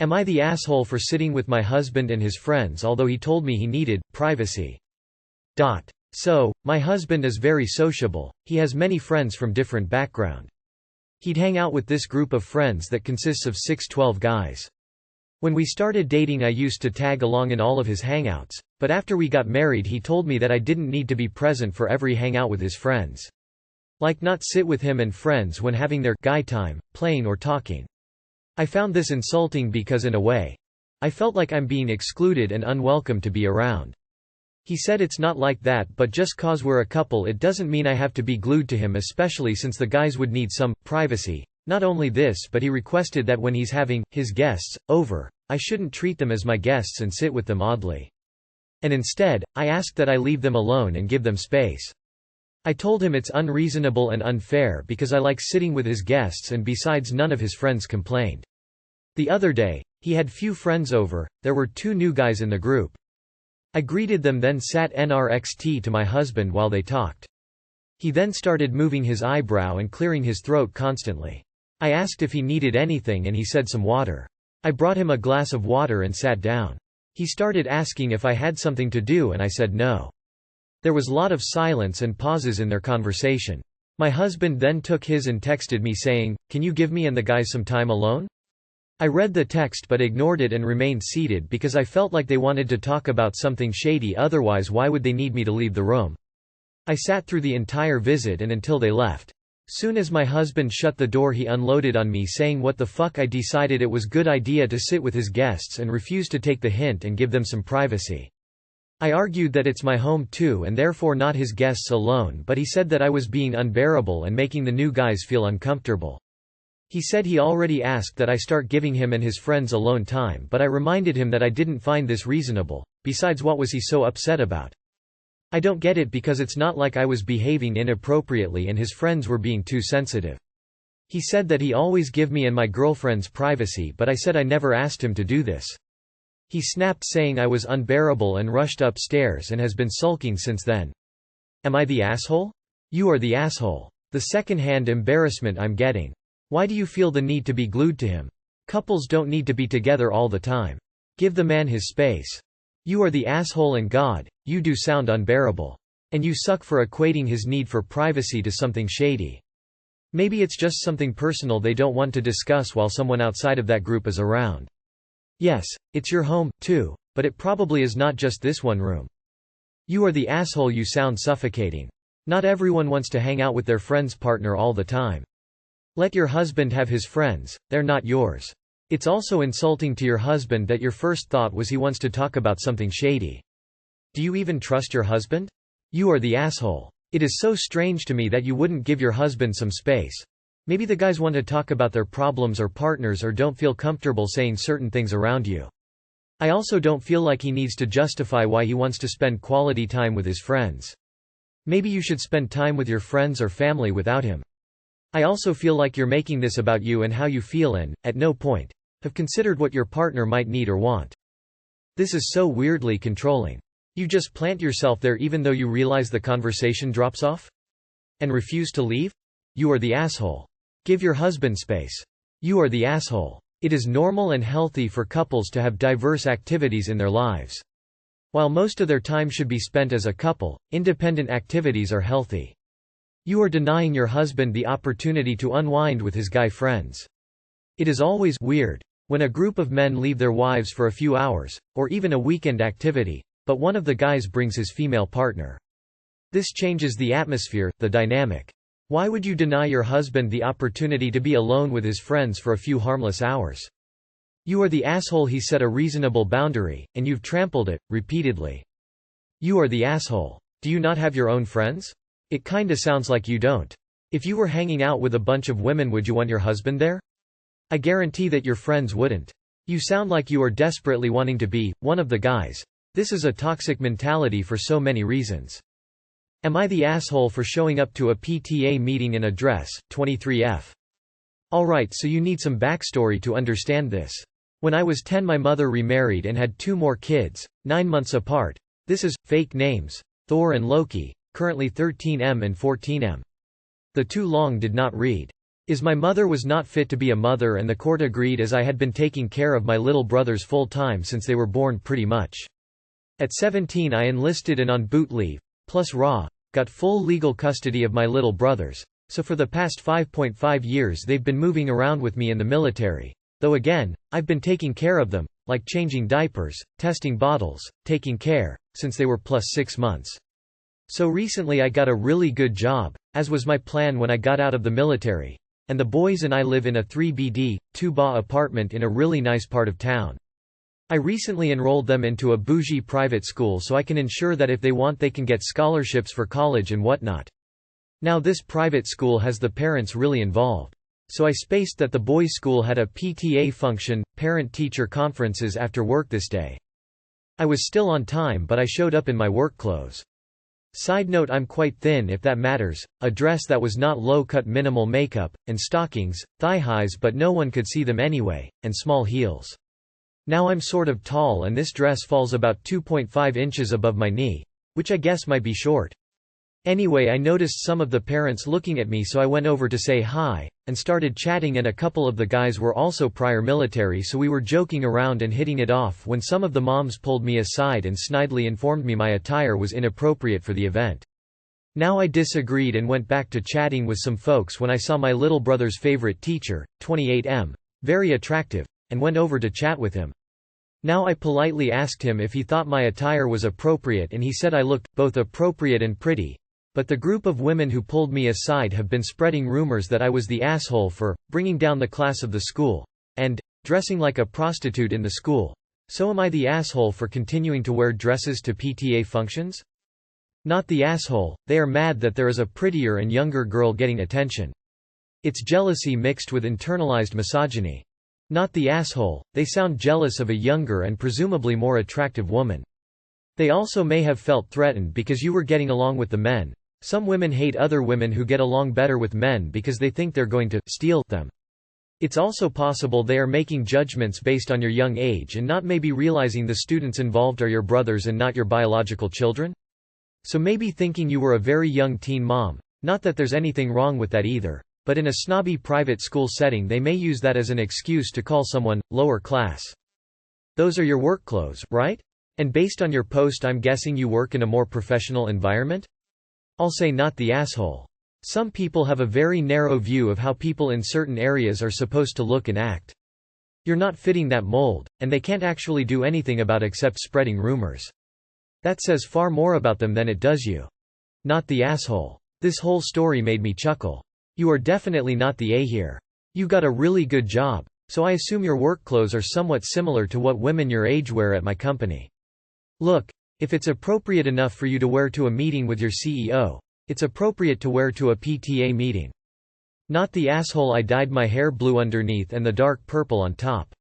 Am I the asshole for sitting with my husband and his friends although he told me he needed privacy? So, my husband is very sociable, he has many friends from different background. He'd hang out with this group of friends that consists of 6-12 guys. When we started dating I used to tag along in all of his hangouts, but after we got married he told me that I didn't need to be present for every hangout with his friends. Like not sit with him and friends when having their guy time, playing or talking. I found this insulting because in a way, I felt like I'm being excluded and unwelcome to be around. He said it's not like that, but just cause we're a couple it doesn't mean I have to be glued to him, especially since the guys would need some privacy. Not only this, but he requested that when he's having his guests over, I shouldn't treat them as my guests and sit with them oddly. And instead, I asked that I leave them alone and give them space. I told him it's unreasonable and unfair because I like sitting with his guests, and besides none of his friends complained. The other day, he had few friends over, there were 2 new guys in the group. I greeted them then sat NRXT to my husband while they talked. He then started moving his eyebrow and clearing his throat constantly. I asked if he needed anything and he said some water. I brought him a glass of water and sat down. He started asking if I had something to do and I said no. There was a lot of silence and pauses in their conversation. My husband then took his and texted me saying, "Can you give me and the guys some time alone?" I read the text but ignored it and remained seated because I felt like they wanted to talk about something shady, otherwise why would they need me to leave the room? I sat through the entire visit and until they left. Soon as my husband shut the door he unloaded on me saying what the fuck. I decided it was good idea to sit with his guests and refused to take the hint and give them some privacy. I argued that it's my home too and therefore not his guests alone, but he said that I was being unbearable and making the new guys feel uncomfortable. He said he already asked that I start giving him and his friends alone time, but I reminded him that I didn't find this reasonable. Besides, what was he so upset about? I don't get it because it's not like I was behaving inappropriately and his friends were being too sensitive. He said that he always give me and my girlfriends privacy, but I said I never asked him to do this. He snapped saying I was unbearable and rushed upstairs and has been sulking since then. Am I the asshole? You are the asshole. The second-hand embarrassment I'm getting. Why do you feel the need to be glued to him? Couples don't need to be together all the time. Give the man his space. You are the asshole and God, you do sound unbearable. And you suck for equating his need for privacy to something shady. Maybe it's just something personal they don't want to discuss while someone outside of that group is around. Yes, it's your home, too, but it probably is not just this one room. You are the asshole, you sound suffocating. Not everyone wants to hang out with their friend's partner all the time. Let your husband have his friends, they're not yours. It's also insulting to your husband that your first thought was he wants to talk about something shady. Do you even trust your husband? You are the asshole. It is so strange to me that you wouldn't give your husband some space. Maybe the guys want to talk about their problems or partners or don't feel comfortable saying certain things around you. I also don't feel like he needs to justify why he wants to spend quality time with his friends. Maybe you should spend time with your friends or family without him. I also feel like you're making this about you and how you feel and, at no point, have considered what your partner might need or want. This is so weirdly controlling. You just plant yourself there even though you realize the conversation drops off? And refuse to leave? You are the asshole. Give your husband space. You are the asshole. It is normal and healthy for couples to have diverse activities in their lives. While most of their time should be spent as a couple, independent activities are healthy. You are denying your husband the opportunity to unwind with his guy friends. It is always weird when a group of men leave their wives for a few hours, or even a weekend activity, but one of the guys brings his female partner. This changes the atmosphere, the dynamic. Why would you deny your husband the opportunity to be alone with his friends for a few harmless hours? You are the asshole. He set a reasonable boundary, and you've trampled it, repeatedly. You are the asshole. Do you not have your own friends? It kinda sounds like you don't. If you were hanging out with a bunch of women, would you want your husband there? I guarantee that your friends wouldn't. You sound like you are desperately wanting to be one of the guys. This is a toxic mentality for so many reasons. Am I the asshole for showing up to a PTA meeting in a dress? 23F. Alright, so you need some backstory to understand this. When I was 10, my mother remarried and had 2 more kids, 9 months apart. This is fake names, Thor and Loki. Currently 13M and 14M. The too long did not read. Is my mother was not fit to be a mother, and the court agreed, as I had been taking care of my little brothers full time since they were born pretty much. At 17 I enlisted and on boot leave, plus got full legal custody of my little brothers, so for the past 5.5 years they've been moving around with me in the military, though again, I've been taking care of them, like changing diapers, testing bottles, taking care, since they were plus 6 months. So recently I got a really good job, as was my plan when I got out of the military, and the boys and I live in a 3BD, 2-ba apartment in a really nice part of town. I recently enrolled them into a bougie private school so I can ensure that if they want they can get scholarships for college and whatnot. Now this private school has the parents really involved. So I spaced that the boys' school had a PTA function, parent-teacher conferences after work this day. I was still on time, but I showed up in my work clothes. Side note, I'm quite thin if that matters, a dress that was not low-cut, minimal makeup, and stockings, thigh-highs but no one could see them anyway, and small heels. Now I'm sort of tall and this dress falls about 2.5 inches above my knee, which I guess might be short. Anyway, I noticed some of the parents looking at me, so I went over to say hi, and started chatting, and a couple of the guys were also prior military, so we were joking around and hitting it off when some of the moms pulled me aside and snidely informed me my attire was inappropriate for the event. Now I disagreed and went back to chatting with some folks when I saw my little brother's favorite teacher, 28M, very attractive, and went over to chat with him. Now I politely asked him if he thought my attire was appropriate, and he said I looked both appropriate and pretty. But the group of women who pulled me aside have been spreading rumors that I was the asshole for bringing down the class of the school and dressing like a prostitute in the school. So am I the asshole for continuing to wear dresses to PTA functions? Not the asshole, they are mad that there is a prettier and younger girl getting attention. It's jealousy mixed with internalized misogyny. Not the asshole, they sound jealous of a younger and presumably more attractive woman. They also may have felt threatened because you were getting along with the men. Some women hate other women who get along better with men because they think they're going to steal them. It's also possible they are making judgments based on your young age and not maybe realizing the students involved are your brothers and not your biological children. So maybe thinking you were a very young teen mom. Not that there's anything wrong with that either, but in a snobby private school setting they may use that as an excuse to call someone lower class. Those are your work clothes, right? And based on your post I'm guessing you work in a more professional environment? I'll say not the asshole. Some people have a very narrow view of how people in certain areas are supposed to look and act. You're not fitting that mold, and they can't actually do anything about except spreading rumors. That says far more about them than it does you. Not the asshole. This whole story made me chuckle. You are definitely not the A here. You got a really good job, so I assume your work clothes are somewhat similar to what women your age wear at my company. Look, if it's appropriate enough for you to wear to a meeting with your CEO, it's appropriate to wear to a PTA meeting. Not the asshole. I dyed my hair blue underneath and the dark purple on top.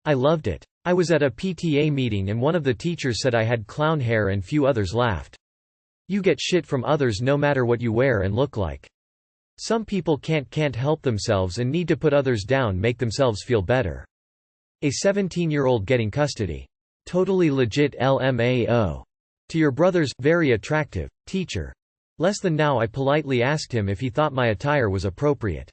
I loved it. I was at a PTA meeting and one of the teachers said I had clown hair and few others laughed. You get shit from others no matter what you wear and look like. Some people can't help themselves and need to put others down, make themselves feel better. A 17-year-old getting custody. Totally legit LMAO. To your brother's very attractive teacher. Less than now. I politely asked him if he thought my attire was appropriate.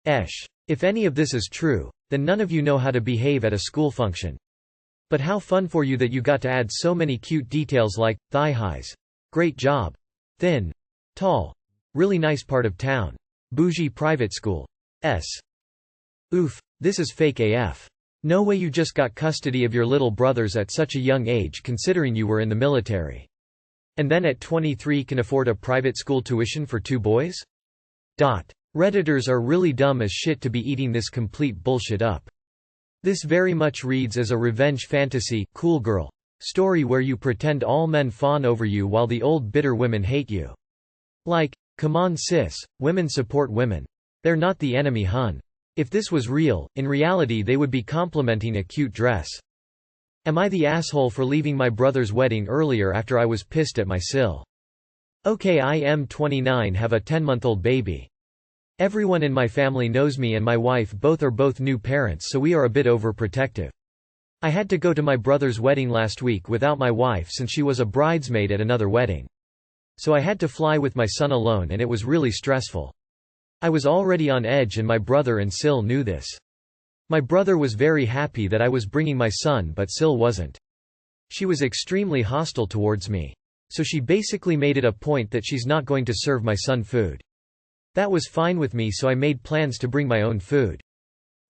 If any of this is true, then none of you know how to behave at a school function. But how fun for you that you got to add so many cute details like thigh highs. Great job. Thin. Tall. Really nice part of town. Bougie private school. Oof, this is fake AF. No way you just got custody of your little brothers at such a young age considering you were in the military. And then at 23 can afford a private school tuition for 2 boys? Redditors are really dumb as shit to be eating this complete bullshit up. This very much reads as a revenge fantasy cool girl story where you pretend all men fawn over you while the old bitter women hate you. Like, come on sis, women support women. They're not the enemy hun. If this was real, in reality they would be complimenting a cute dress. Am I the asshole for leaving my brother's wedding earlier after I was pissed at my sill? Okay, I am 29, have a 10-month-old baby. Everyone in my family knows me and my wife are both new parents, so we are a bit overprotective. I had to go to my brother's wedding last week without my wife since she was a bridesmaid at another wedding. So I had to fly with my son alone and it was really stressful. I was already on edge and my brother and Sil knew this. My brother was very happy that I was bringing my son but Sil wasn't. She was extremely hostile towards me. So she basically made it a point that she's not going to serve my son food. That was fine with me, so I made plans to bring my own food.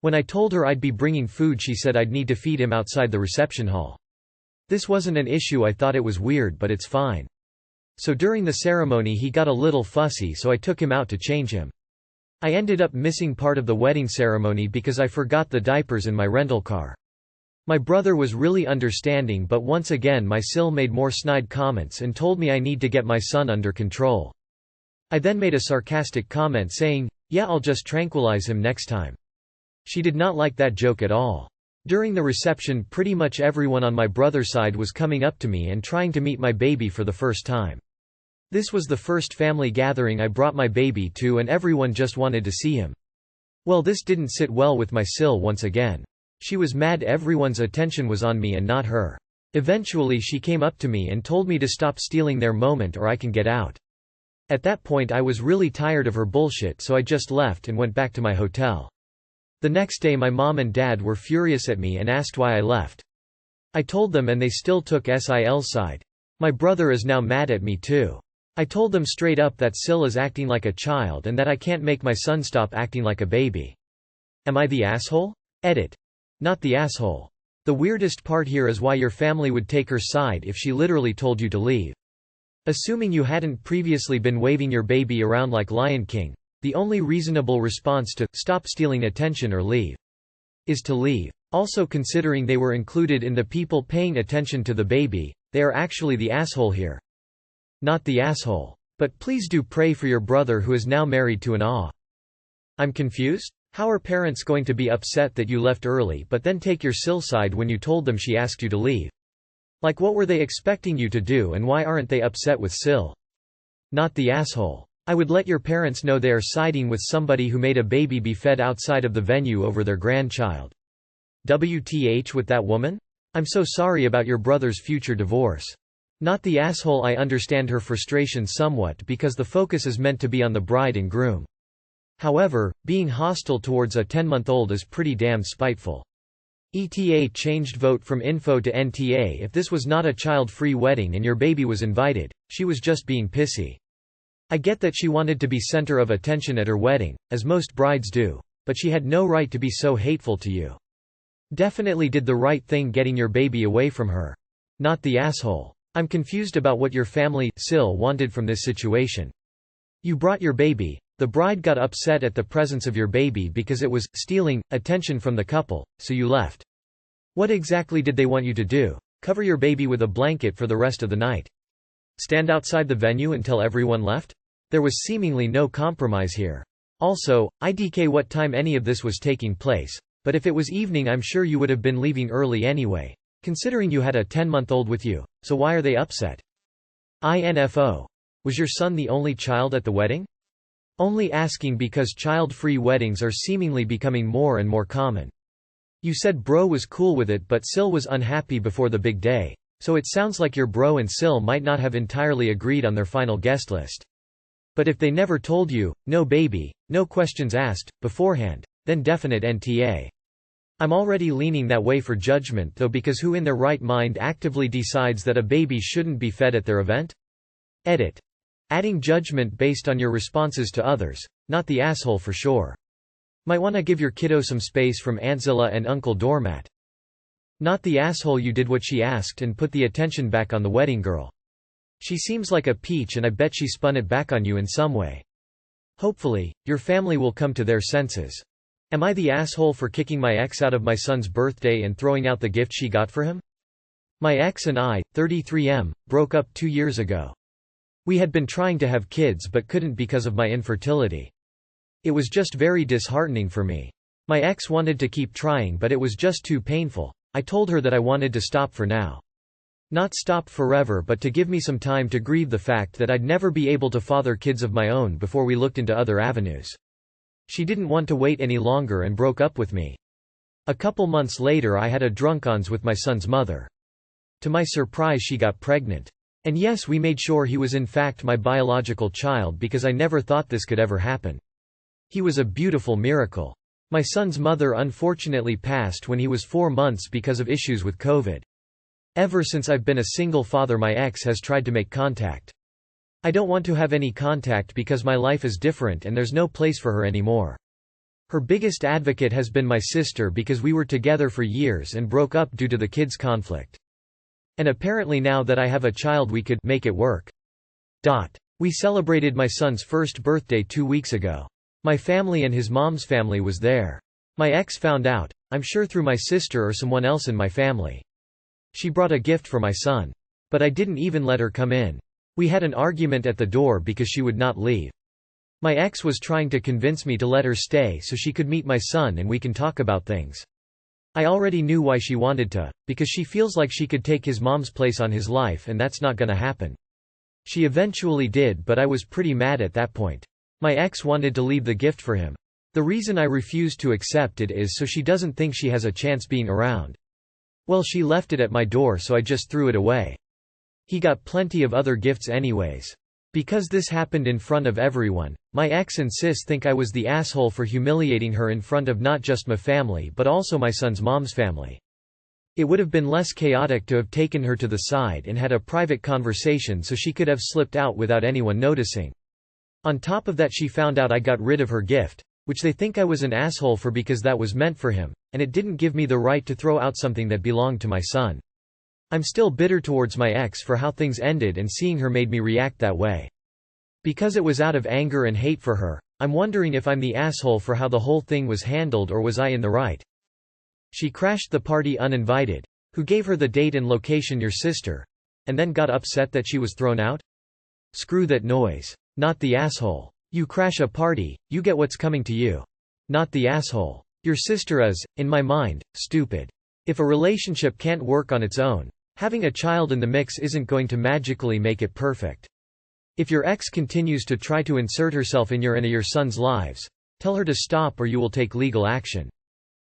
When I told her I'd be bringing food, she said I'd need to feed him outside the reception hall. This wasn't an issue. I thought it was weird, but it's fine. So during the ceremony he got a little fussy, so I took him out to change him. I ended up missing part of the wedding ceremony because I forgot the diapers in my rental car. My brother was really understanding, but once again my Sil made more snide comments and told me I need to get my son under control. I then made a sarcastic comment saying, "Yeah, I'll just tranquilize him next time." She did not like that joke at all. During the reception, pretty much everyone on my brother's side was coming up to me and trying to meet my baby for the first time. This was the first family gathering I brought my baby to, and everyone just wanted to see him. Well, this didn't sit well with my Sil once again. She was mad everyone's attention was on me and not her. Eventually she came up to me and told me to stop stealing their moment or I can get out. At that point I was really tired of her bullshit, so I just left and went back to my hotel. The next day my mom and dad were furious at me and asked why I left. I told them and they still took Sil's side. My brother is now mad at me too. I told them straight up that Sil is acting like a child and that I can't make my son stop acting like a baby. Am I the asshole? Edit. Not the asshole. The weirdest part here is why your family would take her side if she literally told you to leave. Assuming you hadn't previously been waving your baby around like Lion King, the only reasonable response to "stop stealing attention" or "leave" is to leave. Also, considering they were included in the people paying attention to the baby, they are actually the asshole here. Not the asshole. But please do pray for your brother who is now married to an AITA. I'm confused? How are parents going to be upset that you left early but then take your Sil side when you told them she asked you to leave? Like, what were they expecting you to do, and why aren't they upset with Sil? Not the asshole. I would let your parents know they are siding with somebody who made a baby be fed outside of the venue over their grandchild. WTH with that woman? I'm so sorry about your brother's future divorce. Not the asshole. I understand her frustration somewhat because the focus is meant to be on the bride and groom. However, being hostile towards a 10-month-old is pretty damn spiteful. ETA changed vote from info to NTA. If this was not a child-free wedding and your baby was invited, she was just being pissy. I get that she wanted to be center of attention at her wedding, as most brides do, but she had no right to be so hateful to you. Definitely did the right thing getting your baby away from her. Not the asshole. I'm confused about what your family, Sil, wanted from this situation. You brought your baby. The bride got upset at the presence of your baby because it was stealing attention from the couple, so you left. What exactly did they want you to do? Cover your baby with a blanket for the rest of the night? Stand outside the venue until everyone left? There was seemingly no compromise here. Also, IDK what time any of this was taking place, but if it was evening I'm sure you would have been leaving early anyway, considering you had a 10-month-old with you, so why are they upset? INFO. Was your son the only child at the wedding? Only asking because child-free weddings are seemingly becoming more and more common. You said bro was cool with it, but Sil was unhappy before the big day, so it sounds like your bro and Sil might not have entirely agreed on their final guest list. But if they never told you, no baby, no questions asked, beforehand, then definite NTA. I'm already leaning that way for judgment though, because who in their right mind actively decides that a baby shouldn't be fed at their event? Edit. Adding judgment based on your responses to others. Not the asshole for sure. Might wanna give your kiddo some space from Auntzilla and Uncle Doormat. Not the asshole. You did what she asked and put the attention back on the wedding girl. She seems like a peach and I bet she spun it back on you in some way. Hopefully, your family will come to their senses. Am I the asshole for kicking my ex out of my son's birthday and throwing out the gift she got for him? My ex and I, 33M, broke up 2 years ago. We had been trying to have kids but couldn't because of my infertility. It was just very disheartening for me. My ex wanted to keep trying but it was just too painful. I told her that I wanted to stop for now. Not stop forever, but to give me some time to grieve the fact that I'd never be able to father kids of my own before we looked into other avenues. She didn't want to wait any longer and broke up with me. A couple months later I had a drunk-ons with my son's mother. To my surprise she got pregnant. And yes, we made sure he was in fact my biological child because I never thought this could ever happen. He was a beautiful miracle. My son's mother unfortunately passed when he was 4 months because of issues with COVID. Ever since I've been a single father, my ex has tried to make contact. I don't want to have any contact because my life is different and there's no place for her anymore. Her biggest advocate has been my sister because we were together for years and broke up due to the kids' conflict. And apparently now that I have a child we could make it work. We celebrated my son's first birthday 2 weeks ago. My family and his mom's family was there. My ex found out, I'm sure through my sister or someone else in my family. She brought a gift for my son. But I didn't even let her come in. We had an argument at the door because she would not leave. My ex was trying to convince me to let her stay so she could meet my son and we can talk about things. I already knew why she wanted to, because she feels like she could take his mom's place on his life and that's not gonna happen. She eventually did, but I was pretty mad at that point. My ex wanted to leave the gift for him. The reason I refused to accept it is so she doesn't think she has a chance being around. Well, she left it at my door so I just threw it away. He got plenty of other gifts anyways. Because this happened in front of everyone, my ex and sis think I was the asshole for humiliating her in front of not just my family but also my son's mom's family. It would have been less chaotic to have taken her to the side and had a private conversation so she could have slipped out without anyone noticing. On top of that, she found out I got rid of her gift, which they think I was an asshole for because that was meant for him, and it didn't give me the right to throw out something that belonged to my son. I'm still bitter towards my ex for how things ended, and seeing her made me react that way. Because it was out of anger and hate for her, I'm wondering if I'm the asshole for how the whole thing was handled, or was I in the right? She crashed the party uninvited. Who gave her the date and location? Your sister. And then got upset that she was thrown out? Screw that noise. Not the asshole. You crash a party, you get what's coming to you. Not the asshole. Your sister is, in my mind, stupid. If a relationship can't work on its own, having a child in the mix isn't going to magically make it perfect. If your ex continues to try to insert herself in your and your son's lives, tell her to stop or you will take legal action.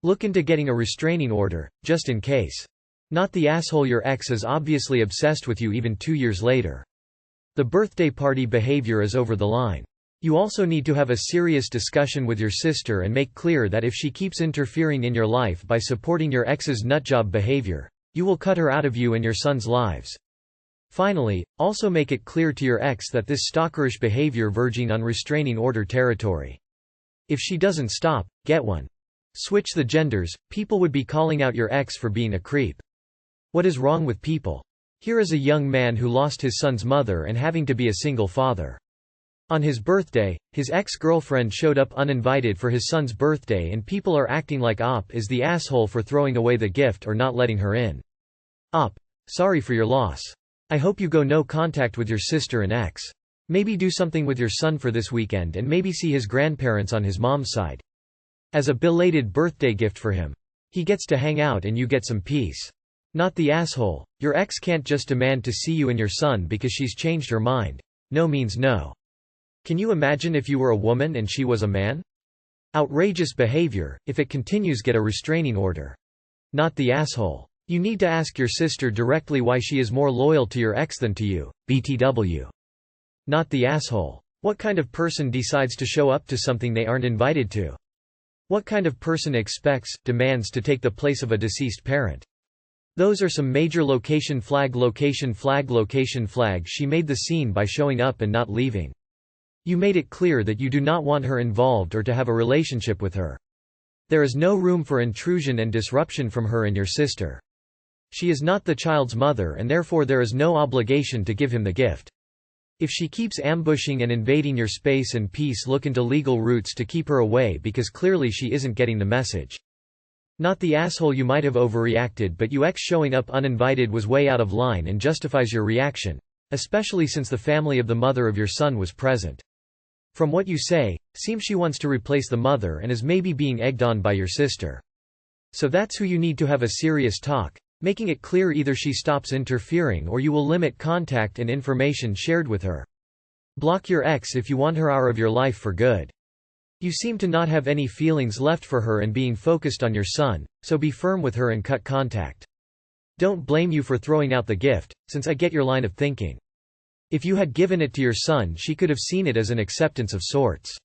Look into getting a restraining order, just in case. Not the asshole. Your ex is obviously obsessed with you even 2 years later. The birthday party behavior is over the line. You also need to have a serious discussion with your sister and make clear that if she keeps interfering in your life by supporting your ex's nutjob behavior, you will cut her out of you and your son's lives. Finally, also make it clear to your ex that this stalkerish behavior verging on restraining order territory. If she doesn't stop, get one. Switch the genders, people would be calling out your ex for being a creep. What is wrong with people? Here is a young man who lost his son's mother and having to be a single father. On his birthday, his ex-girlfriend showed up uninvited for his son's birthday and people are acting like Op is the asshole for throwing away the gift or not letting her in. Op, sorry for your loss. I hope you go no contact with your sister and ex. Maybe do something with your son for this weekend and maybe see his grandparents on his mom's side. As a belated birthday gift for him. He gets to hang out and you get some peace. Not the asshole. Your ex can't just demand to see you and your son because she's changed her mind. No means no. Can you imagine if you were a woman and she was a man? Outrageous behavior. If it continues, get a restraining order. Not the asshole. You need to ask your sister directly why she is more loyal to your ex than to you. BTW. Not the asshole. What kind of person decides to show up to something they aren't invited to? What kind of person expects, demands to take the place of a deceased parent? Those are some major location flag. Location flag. Location flag. She made the scene by showing up and not leaving. You made it clear that you do not want her involved or to have a relationship with her. There is no room for intrusion and disruption from her and your sister. She is not the child's mother and therefore there is no obligation to give him the gift. If she keeps ambushing and invading your space and peace, look into legal routes to keep her away because clearly she isn't getting the message. Not the asshole. You might have overreacted, but ex showing up uninvited was way out of line and justifies your reaction, especially since the family of the mother of your son was present. From what you say, seems she wants to replace the mother and is maybe being egged on by your sister. So that's who you need to have a serious talk, making it clear either she stops interfering or you will limit contact and information shared with her. Block your ex if you want her out of your life for good. You seem to not have any feelings left for her and being focused on your son, so be firm with her and cut contact. Don't blame you for throwing out the gift, since I get your line of thinking. If you had given it to your son, she could have seen it as an acceptance of sorts.